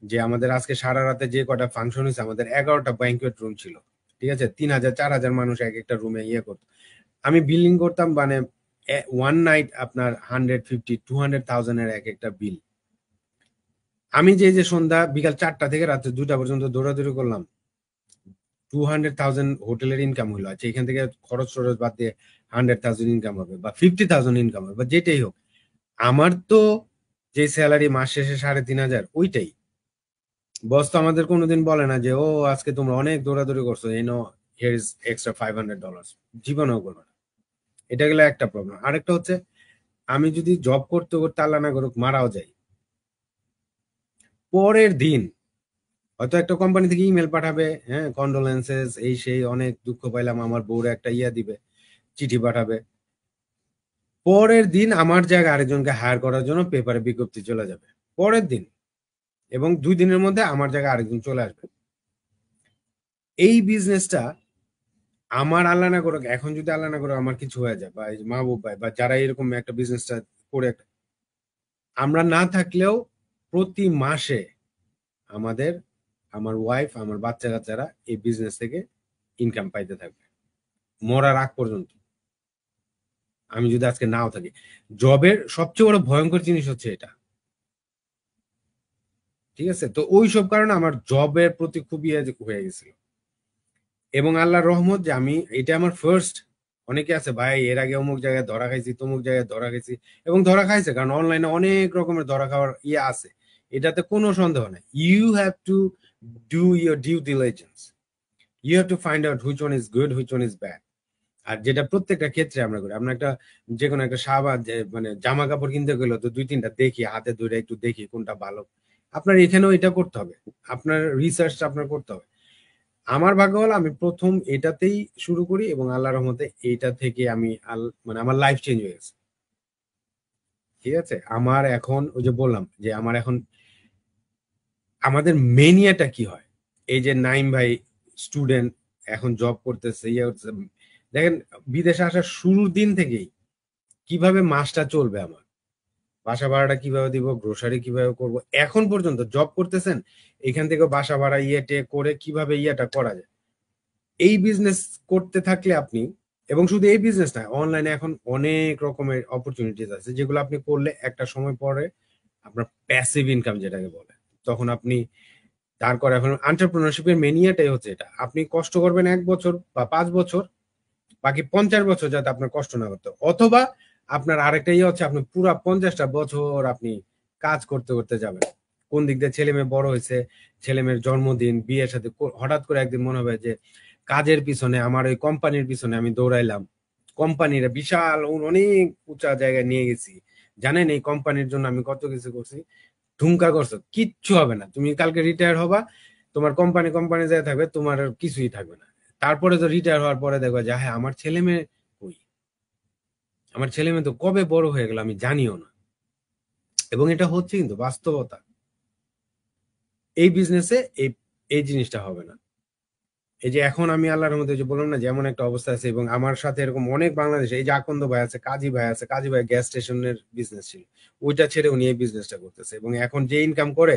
যে আমাদের আজকে সারা রাতে যে কটা ফাংশন হয়েছে, আমাদের 11টা ব্যাংকুয়েট রুম ছিল, ঠিক আছে? 3,000 4,000 মানুষ এক একটা রুমে ইয়ে করতো। আমি বিলিং করতাম মানে ওয়ান নাইট আপনার 150-200,000 এক একটা বিল। আমি যে সন্ধ্যা বিকাল 4টা থেকে রাতে 2টা পর্যন্ত দৌড়াদৌড়ি করলাম, 200,000 হোটেলের ইনকাম হলো। আচ্ছা, এখান থেকে খরচ টরচ বাদ দিয়ে 100,000 ইনকাম হবে, বা 50,000 ইনকাম হবে, বা যেটাই হোক, আমার তো যে স্যালারি মাস শেষে 3,500 ওইটাই। বস তো আমাদের কোনোদিন বলে না যে ও আজকে তোমরা অনেক দৌড়াদৌড়ি করছো, এই নো হিয়ার ইজ এক্সট্রা $500। জীবনেও করবে না। এটা গেলে একটা প্রবলেম। আরেকটা হচ্ছে, আমি যদি জব করতে করতে আল্লাহ না করুক মারাও যাই, পরের দিন হয়তো একটা কোম্পানি থেকে ইমেল পাঠাবে, হ্যাঁ কন্ডোলেন্সেস এই সেই, অনেক দুঃখ পাইলাম, আমার বউরে একটা দিবে, চিঠি পাঠাবে। পরের দিন আমার জায়গায় আরেকজনকে হায়ার করার জন্য পেপারে বিজ্ঞপ্তি চলে যাবে পরের দিন, এবং 2 দিনের মধ্যে আমার জায়গায় আরেকজন চলে আসবে। এই বিজনেসটা আমার আল্লাহ না করুক, এখন যদি আল্লাহ না করুক আমার কিছু হয়ে যায়, বা এই যে মাহবুব ভাই বা যারা এরকম একটা বিজনেসটা করে, আমরা না থাকলেও প্রতি মাসে আমাদের, আমার ওয়াইফ, আমার বাচ্চা কাচ্চারা এই বিজনেস থেকে ইনকাম পাইতে থাকবে মরার আগ পর্যন্ত। আমি যদি আজকে নাও থাকি, জবের সবচেয়ে বড় ভয়ঙ্কর জিনিস হচ্ছে এটা, ঠিক আছে? তো ওই সব কারণে আমার জবের প্রতি খুব হয়ে গেছিল, এবং আল্লাহর রহমত যে আমি, এটা আমার ফার্স্ট। অনেকে আছে ভাই এর আগে অমুক জায়গায় ধরা খাইছি, তমুক জায়গায় ধরা খাইছি, এবং ধরা খাইছে কারণ অনলাইনে অনেক রকমের ধরা খাওয়ার আছে, এটাতে কোনো সন্দেহ নেই। You have to do your due diligence, you have to find out which one is good, which one is bad. আর যেটা প্রত্যেকটা ক্ষেত্রে আমরা করি, আমরা একটা যে কোনো একটা মানে জামা কাপড় কিনতে গেলে তো 2-3টা দেখি, হাতে ধরে একটু দেখি কোনটা ভালো। আপনার এখানেও এটা করতে হবে, আপনার রিসার্চ আপনার করতে হবে। আমার ভাগ্য হলো আমি প্রথম এটাতেই শুরু করি, এবং আল্লাহর রহমতে এইটা থেকে আমি মানে আমার লাইফ চেঞ্জ হয়ে গেছে। ঠিক আছে, আমার এখন ওই যে বললাম যে আমার এখন, আমাদের মেনিয়াটা কি হয়, এই যে নাইম ভাই স্টুডেন্ট, এখন জব করতেছে, হচ্ছে, দেখেন বিদেশে আসার শুরুর দিন থেকেই কিভাবে মাসটা চলবে আমার, বাসা ভাড়াটা কিভাবে দিব, গ্রোসারি কিভাবে করব, এখন পর্যন্ত জব করতেছেন এখান থেকে বাসা ভাড়া করে কিভাবে করা যায়, এই বিজনেস করতে থাকলে আপনি, এবং শুধু এই বিজনেস না, অনলাইনে এখন অনেক রকমের অপরচুনিটিস আছে যেগুলো আপনি করলে একটা সময় পরে আপনার প্যাসিভ ইনকাম যেটাকে বলে, তখন আপনি দাঁড় করা। এখন এন্টারপ্রেনারশিপের মেনিয়াটাই হচ্ছে এটা, আপনি কষ্ট করবেন 1 বছর বা 5 বছর, বাকি 50 বছর যাতে আপনার কষ্ট না করতে হয়। অথবা আপনার আরেকটা হচ্ছে, আপনি পুরো 50টা বছর আপনি কাজ করতে করতে যাবেন, কোন দিক দিয়ে ছেলে মেয়ে বড় হয়েছে, ছেলে মেয়ের জন্মদিন, বিয়ের সাথে হঠাৎ করে একদিন মনে হবে যে কাজের পিছনে, আমার ওই কোম্পানির পিছনে আমি দৌড়াইলাম, কোম্পানির বিশাল অনেক উঁচা জায়গায় নিয়ে গেছি, জানেন এই কোম্পানির জন্য আমি কত কিছু করছি, ধুমকা করছো, কিচ্ছু হবে না, তুমি কালকে রিটায়ার হবা, তোমার কোম্পানি কোম্পানি যায় থাকবে, তোমার আর কিছুই থাকবে না। তারপরে তো রিটায়ার হওয়ার পরে দেখো যে হ্যাঁ আমার ছেলে মেয়ে কই, আমার ছেলে মেয়ে তো কবে বড় হয়ে গেল আমি জানিও না। এবং এটা হচ্ছে কিন্তু বাস্তবতা, এই বিজনেসে এই এই জিনিসটা হবে না। এই যে এখন আমি আল্লাহর মধ্যে যে বললাম না, যেমন একটা অবস্থা আছে, এবং আমার সাথে এরকম অনেক বাংলাদেশে, এই যে আকন্দ ভাই আছে, কাজী ভাই আছে, কাজী ভাই গ্যাস স্টেশনের বিজনেস ছিল, ওইটা ছেড়ে উনি এই বিজনেসটা করতেছে, এবং এখন যে ইনকাম করে,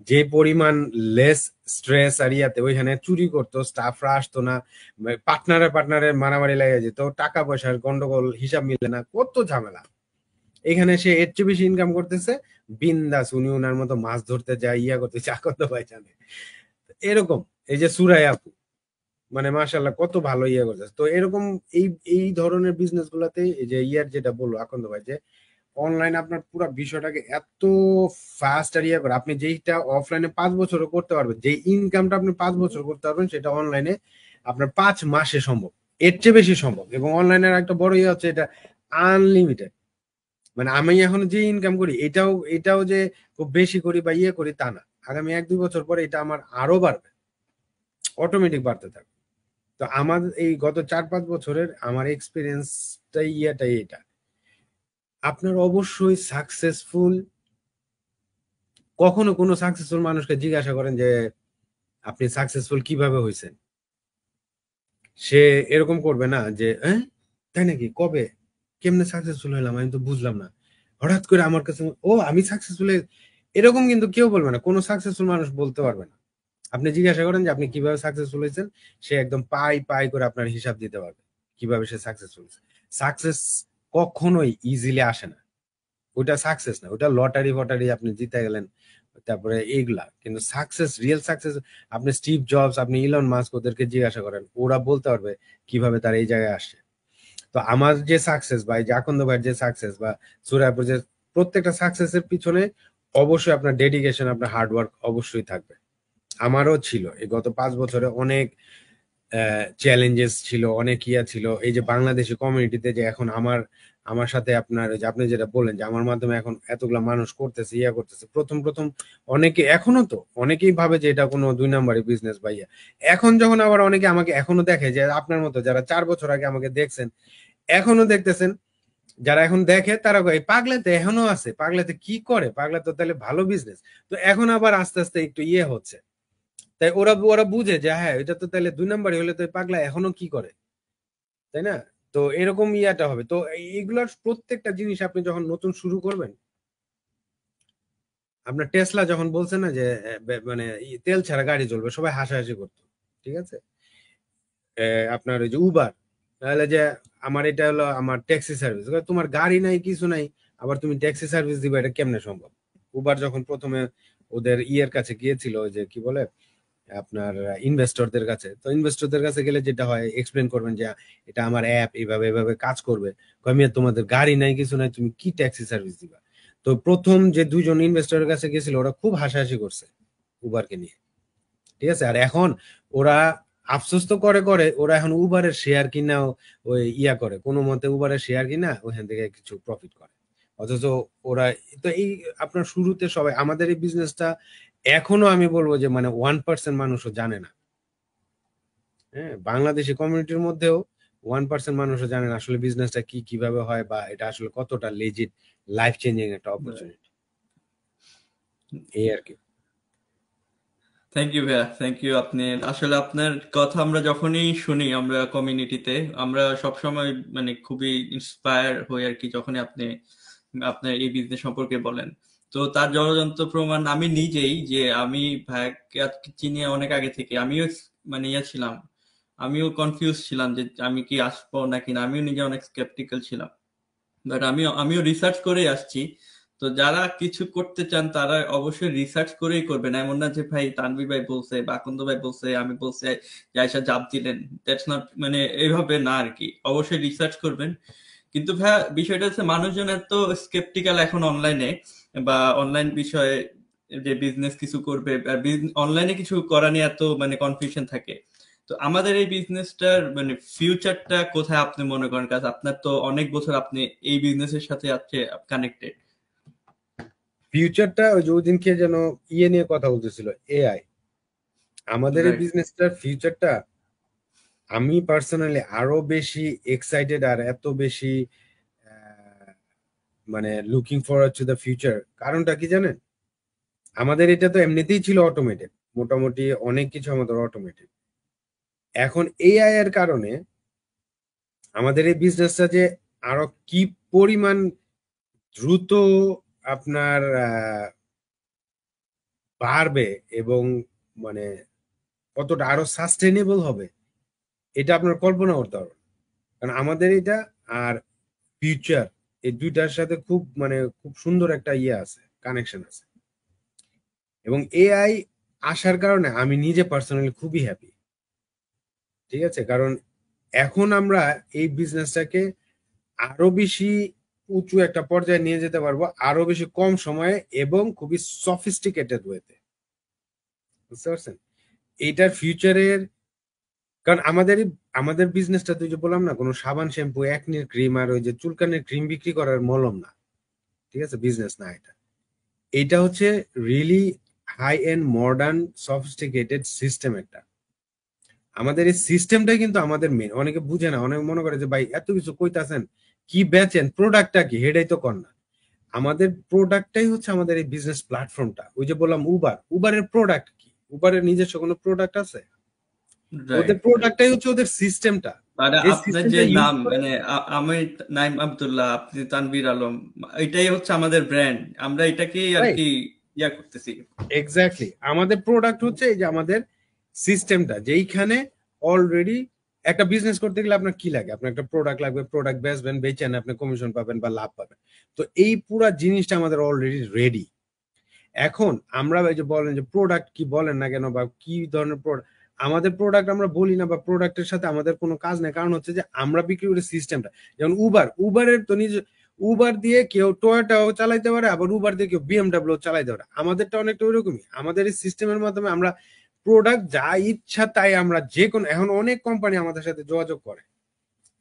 যে পরিমাণ লেস স্ট্রেস আর ওইখানে চুরি করতো, স্টাফরা আসতো না, পার্টনারে মারামারি লেগে যেত, টাকা পয়সার গন্ডগোল, হিসাব মিলে না, কত ঝামেলা। এখানে সে এর চেয়ে বেশি ইনকাম করতেছে, বিন্দাস, উনি উনার মতো মাছ ধরতে যায়, করতেছে, আকন্দ ভাই জানে এরকম। এই যে সুরাই আপু, মানে মাশাআল্লাহ কত ভালো করতেছে। তো এরকম এই এই ধরনের বিজনেস গুলাতে, এই যে যেটা বললো আকন্দ ভাই, যে অনলাইন আপনার পুরো বিষয়টাকে এত ফাস্ট আর করে, আপনি যেইটা অফলাইনে 5 বছরও করতে পারবেন, যে ইনকামটা আপনি 5 বছর করতে পারবেন, সেটা অনলাইনে আপনার 5 মাসে সম্ভব, এর চেয়ে বেশি সম্ভব। এবং অনলাইনের একটা বড় হচ্ছে এটা আনলিমিটেড। মানে আমি এখন যে ইনকাম করি, এটাও যে খুব বেশি করি বা করি তা না, আগামী 1-2 বছর পরে এটা আমার আরো বাড়বে, অটোমেটিক বাড়তে থাকবে। তো আমার এই গত 4-5 বছরের আমার এক্সপিরিয়েন্সটাই এটা, আপনার অবশ্যই সাকসেসফুল, কখনো কোনো সাকসেসফুল মানুষকে জিজ্ঞাসা করেন যে আপনি সাকসেসফুল কিভাবে হয়েছেন, সে এরকম করবে না যে হ্যাঁ তাই নাকি, কবে, কেমনে সাকসেসফুল হলাম, আমি তো বুঝলাম না, হঠাৎ করে আমার কাছে ও আমি সাকসেসফুল, এরকম কিন্তু কেউ বলবে না, কোনো সাকসেসফুল মানুষ বলতে পারবে না। আপনি জিজ্ঞাসা করেন যে আপনি কিভাবে সাকসেসফুল হয়েছেন, সে একদম পাই পাই করে আপনার হিসাব দিতে পারবে কিভাবে সে সাকসেসফুল হয়েছে। সাকসেস কখনোই ইজিলি আসে না, ওটা সাকসেস না, ওটা লটারি ফটারি, আপনি জিতে গেলেন, তারপরে এইগুলা কিন্তু সাকসেস, রিয়েল সাকসেস। আপনি স্টিভ জবস, আপনি ইলন মাস্ক, ওদেরকে জিজ্ঞাসা করেন, ওরা বলতে পারবে কিভাবে তারা এই জায়গায় আসে। তো আমার যে সাকসেস বা এই জাকন্দ ভাইয়ের যে সাকসেস, বা সুরাপুর যে প্রত্যেকটা সাকসেসের পিছনে অবশ্যই আপনার ডেডিকেশন, আপনার হার্ডওয়ার্ক অবশ্যই থাকবে। আমারও ছিল এই গত 5 বছরে অনেক চ্যালেঞ্জেস ছিল, অনেক ইয়া ছিল। এই যে বাংলাদেশি কমিউনিটিতে যে এখন আমার আমার সাথে আপনার ওই যে আপনি যেটা বললেন যে আমার মাধ্যমে এখন এতগুলা মানুষ করতেছে, ইয়া করতেছে, প্রথম প্রথম অনেকে, এখনো তো অনেকেই ভাবে যে এটা কোনো 2 নাম্বারই বিজনেস ভাইয়া। এখন যখন আবার অনেকে আমাকে এখনো দেখে, যে আপনার মতো যারা 4 বছর আগে আমাকে দেখছেন এখনো দেখতেছেন, যারা এখন দেখে তারা কয় "এই পাগলা তো এখনো আছে, পাগলাতে কি করে, পাগলা তো তাহলে ভালো বিজনেস"। তো এখন আবার আস্তে আস্তে একটু ইয়ে হচ্ছে, তাই ওরা ওরা বুঝে যে হ্যাঁ এটা তো তাহলে 2 নাম্বারই হলে, তো এই পাগলা এখনো কি করে, তাই না? তো এরকম ইয়াটা হবে। তো এইগুলার প্রত্যেকটা জিনিস আপনি যখন নতুন শুরু করবেন, আপনার টেসলা যখন বলছে না যে মানে তেল ছাড়া গাড়ি চলবে, সবাই হাসাহাসি করতো, ঠিক আছে? আপনার ওই যে উবার, তাহলে যে আমার এটা হলো আমার ট্যাক্সি সার্ভিস, তোমার গাড়ি নাই কিছু নাই, আবার তুমি ট্যাক্সি সার্ভিস দিবা, এটা কেমনে সম্ভব? উবার যখন প্রথমে ওদের ইয়ের কাছে গিয়েছিল, ওই যে কি বলে আপনার ইনভেস্টরদের কাছে, তো ইনভেস্টরদের কাছে গেলে যেটা হয় এক্সপ্লেন করবেন যে এটা আমার অ্যাপ এইভাবে এইভাবে কাজ করবে, কমিয়ে তোমাদের গাড়ি নাই কিছু নাই, তুমি কি ট্যাক্সি সার্ভিস দিবা? তো প্রথম যে 2জন ইনভেস্টরের কাছে গেছিল ওরা খুব হাসাহাসি করছে উবারকে নিয়ে, ঠিক আছে? আর এখন ওরা আফসোস তো করে করে, ওরা এখন উবারের শেয়ার কিনাও ওই ইয়া করে, কোনো মতে উবারের শেয়ার কিনা ওখান থেকে কিছু প্রফিট করে। অথচ ওরা তো এই আপনার শুরুতে সবাই আমাদের এই বিজনেসটা এখনো আমি বলবো যে মানে 1% মানুষও জানে না। হ্যাঁ, বাংলাদেশি কমিউনিটির মধ্যেও 1% মানুষও জানে না আসলে বিজনেসটা কি, কিভাবে হয়, বা এটা আসলে কতটা লেজিট, লাইফ চেঞ্জিং একটা অপরচুনিটি, এই আর কি। থ্যাংক ইউ ভাইয়া, থ্যাংক ইউ। আপনি আসলে আপনার কথা আমরা যখনই শুনি আমরা কমিউনিটিতে, আমরা সবসময় মানে খুবই ইন্সপায়ার হই আর কি, যখনই আপনি আপনার এই বিজনেস সম্পর্কে বলেন। তো তার জ্বলজ্বন্ত প্রমাণ আমি নিজেই, যে আমি ভাইয়াকে চিনি অনেক আগে থেকে। আমিও মানে ইয়ে ছিলাম, আমিও কনফিউজ ছিলাম যে আমি কি আসবো নাকি না, আমিও নিজে অনেক স্কেপটিক্যাল ছিলাম। বাট আমিও রিসার্চ করেই আসছি। তো যারা কিছু করতে চান তারা অবশ্যই রিসার্চ করেই করবেন। এমন না যে ভাই তানভীর ভাই বলছে বা আকন্দ ভাই বলছে আমি বলছে জায়সা জাপ দিলেন, দ্যাটস নট, মানে এইভাবে না আর কি। অবশ্যই রিসার্চ করবেন। কিন্তু ভাইয়া বিষয়টা হচ্ছে মানুষজন এত স্কেপটিক্যাল এখন অনলাইনে, বা অনলাইন বিষয়ে যে বিজনেস কিছু করবে, অনলাইনে কিছু করা নিয়ে এত মানে কনফিউশন থাকে। তো আমাদের এই বিজনেসটার মানে ফিউচারটা কোথায় আপনি মনে করেন? কাজ আপনার তো অনেক বছর আপনি এই বিজনেসের সাথে আছে কানেক্টেড। ফিউচারটা ওই যে ওইদিনকে যেন ইয়ে নিয়ে কথা বলতেছিল, এআই। আমাদের এই রাইট। বিজনেসটার ফিউচারটা আমি পার্সোনালি আরো বেশি এক্সাইটেড, আর এত বেশি আহ, মানে looking forward to the future. কারণটা কি জানেন? আমাদের এটা তো এমনিতেই ছিল অটোমেটেড, মোটামুটি অনেক কিছু আমাদের অটোমেটেড। এখন এআই এর কারণে আমাদের এই বিজনেসটা যে আরো কি পরিমাণ দ্রুত আপনার বাড়বে, এবং মানে কতটা আরো সাস্টেনেবল হবে, এটা আপনার কল্পনা করতে পারবেন। কারণ আমাদের এটা আর ফিউচার, এই দুইটার সাথে খুব মানে খুব সুন্দর একটা ইয়ে আছে, কানেকশন আছে। এবং এআই আসার কারণে আমি নিজে পার্সোনালি খুবই হ্যাপি, ঠিক আছে? কারণ এখন আমরা এই বিজনেসটাকে আরো বেশি উঁচু একটা পর্যায়ে নিয়ে যেতে পারবো, আরো বেশি কম সময়ে এবং খুবই সফিস্টিকেটেড ওয়েতে, বুঝতে পারছেন? এইটার ফিউচারের, কারণ আমাদের বিজনেসটা তুই যে বললাম না, কোনো সাবান, শ্যাম্পু, একনির ক্রিম আর ওই যে চুলকানির ক্রিম বিক্রি করার মলম না, ঠিক আছে? বিজনেস না এটা। এটা হচ্ছে really high end modern sophisticated system একটা। আমাদের এই সিস্টেমটাই কিন্তু আমাদের মেন, অনেকে বুঝে না, অনেকে মনে করে যে ভাই এত কিছু কইতাছেন, কি বেচেন, প্রোডাক্টটা কি, হেডাই তো কর না। আমাদের প্রোডাক্টটাই হচ্ছে আমাদের এই বিজনেস প্ল্যাটফর্মটা। ওই যে বললাম উবারের প্রোডাক্ট কি? উবারের নিজস্ব কোনো প্রোডাক্ট আছে? ওদের রাইট, রাইট। প্রোডাক্টটাই হচ্ছে ওদের সিস্টেমটা, মানে যে আপনার যে সিস্টেমটা ইউজ নাম, করে। মানে আমি নাইম আব্দুল্লাহ, আপনি তানভীর আলম, এটাই হচ্ছে আমাদের ব্র্যান্ড। আমরা এটাকেই আর রাইট, কি ইয়া করতেছি। এক্স্যাক্টলি। আমাদের প্রোডাক্ট হচ্ছে এই যে আমাদের সিস্টেমটা, যেইখানে অলরেডি একটা বিজনেস করতে গেলে আপনার কি লাগে? আপনার একটা প্রোডাক্ট লাগবে, প্রোডাক্ট বেচবেন, বেচেন আপনি কমিশন পাবেন বা লাভ পাবেন। তো এই পুরা জিনিসটা আমাদের অলরেডি রেডি। এখন আমরা ওই যে বলেন যে প্রোডাক্ট কি বলেন না কেন, বা কি ধরনের প্রোডাক্ট, আমাদের প্রোডাক্ট আমরা বলি না, বা প্রোডাক্টের সাথে আমাদের কোনো কাজ নেই। কারণ হচ্ছে যে আমরা বিক্রি করি সিস্টেমটা। যেমন উবারের তো নিজে উবার দিয়ে কেউ টয়োটাও চালাইতে পারে, আবার উবার দিয়ে কেউ বিএমডাব্লিউ চালাইতে পারে। আমাদেরটা অনেকটা ওইরকমই। আমাদের এই সিস্টেমের মাধ্যমে আমরা প্রোডাক্ট যা ইচ্ছা তাই আমরা যে কোনো, এখন অনেক কোম্পানি আমাদের সাথে যোগাযোগ করে,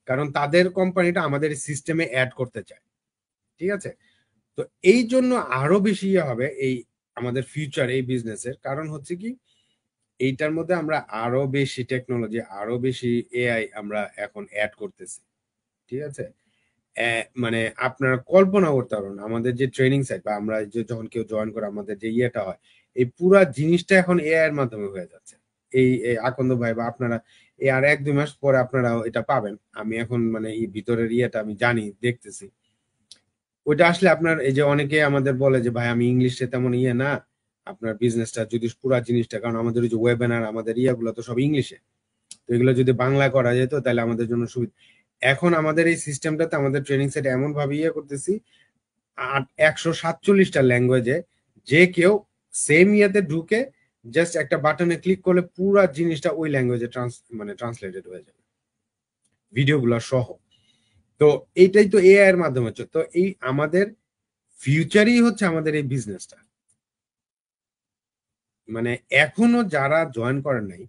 কারণ তাদের কোম্পানিটা আমাদের সিস্টেমে অ্যাড করতে চায়। ঠিক আছে, তো এই জন্য আরো বেশি ইয়ে হবে এই আমাদের ফিউচার এই বিজনেসের। কারণ হচ্ছে কি, এইটার মধ্যে আমরা আরো বেশি টেকনোলজি, আরো বেশি এআই আমরা এখন অ্যাড করতেছি। ঠিক আছে, মানে আপনারা কল্পনা করতে পারবেন আমাদের যে ট্রেনিং সাইট বা আমরা যে যখন কেউ জয়েন করে আমাদের যে ইয়েটা হয়, এই পুরা জিনিসটা এখন এআই এর মাধ্যমে হয়ে যাচ্ছে। এই আকন্দ ভাই বা আপনারা এই আর 1-2 মাস পরে আপনারা এটা পাবেন। আমি এখন মানে এই ভিতরের ইয়েটা আমি জানি, দেখতেছি। ওইটা আসলে আপনার এই যে অনেকে আমাদের বলে যে ভাই আমি ইংলিশে তেমন ইয়ে না, আপনার বিজনেসটা যদি পুরা জিনিসটা, কারণ আমাদের ওই যে ওয়েবিনার আমাদের ইয়াগুলো তো সব ইংলিশে, তো এগুলো যদি বাংলা করা যেত তাহলে আমাদের জন্য সুবিধা। এখন আমাদের এই সিস্টেমটাতে আমাদের ট্রেনিং সেট এমন ভাবে ইয়ে করতেছি, 147টা ল্যাঙ্গুয়েজে যে কেউ সেম ইয়েতে ঢুকে জাস্ট একটা বাটনে ক্লিক করলে পুরা জিনিসটা ওই ল্যাঙ্গুয়েজে মানে ট্রান্সলেটেড হয়ে যাবে, ভিডিওগুলো সহ। তো এইটাই তো এআই এর মাধ্যমে হচ্ছে। তো এই আমাদের ফিউচারই হচ্ছে আমাদের এই বিজনেসটা। মানে এখনো যারা জয়েন করেন নাই,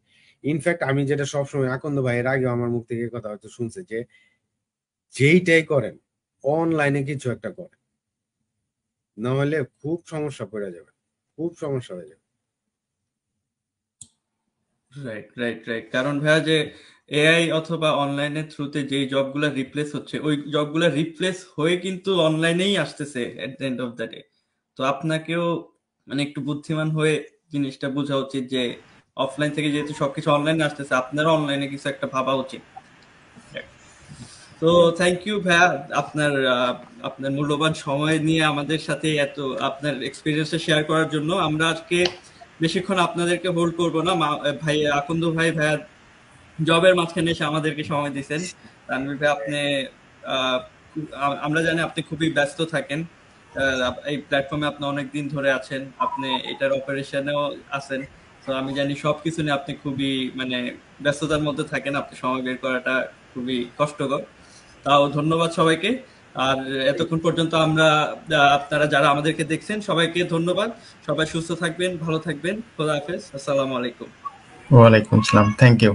ইনফ্যাক্ট আমি যেটা সবসময় আকন্দ ভাইয়ের আগে আমার মুখ থেকে কথা হয়তো শুনছে যে যেইটাই করেন অনলাইনে কিছু একটা করেন, না হলে খুব সমস্যা পড়ে যাবে, খুব সমস্যা হয়ে যাবে। Right, right, right. কারণ ভাইয়া যে এআই অথবা অনলাইনের থ্রুতে যেই জবগুলো রিপ্লেস হচ্ছে, ওই জবগুলো রিপ্লেস হয়ে কিন্তু অনলাইনেই আসতেছে at the end of the day. তো আপনাকেও মানে একটু বুদ্ধিমান হয়ে জিনিসটা বোঝা উচিত যে অফলাইন থেকে যেহেতু সবকিছু অনলাইনে আসতেছে, আপনারও অনলাইনে কিছু একটা ভাবা উচিত। তো থ্যাংক ইউ ভাইয়া, আপনার আপনার মূল্যবান সময় নিয়ে আমাদের সাথে এত আপনার এক্সপিরিয়েন্সটা শেয়ার করার জন্য। আমরা আজকে বেশিক্ষণ আপনাদেরকে হোল্ড করবো না। ভাই আকন্দ ভাইয়া জবের মাঝখানে এসে আমাদেরকে সময় দিয়েছেন। তানভীর ভাই, আপনি আহ, আমরা জানি আপনি খুবই ব্যস্ত থাকেন। এই প্ল্যাটফর্মে আপনি অনেক দিন ধরে আছেন, আপনি এটার অপারেশনেও আছেন। তো আমি জানি সবকিছু নিয়ে আপনি খুবই মানে ব্যস্ততার মধ্যে থাকেন, আপনি সময় বের করাটা খুবই কষ্টকর। তাও ধন্যবাদ সবাইকে। আর এতক্ষণ পর্যন্ত আমরা আপনারা যারা আমাদেরকে দেখছেন সবাইকে ধন্যবাদ। সবাই সুস্থ থাকবেন, ভালো থাকবেন। খোদা হাফেজ, আসসালামু আলাইকুম। ওয়ালাইকুম আসসালাম, থ্যাংক ইউ।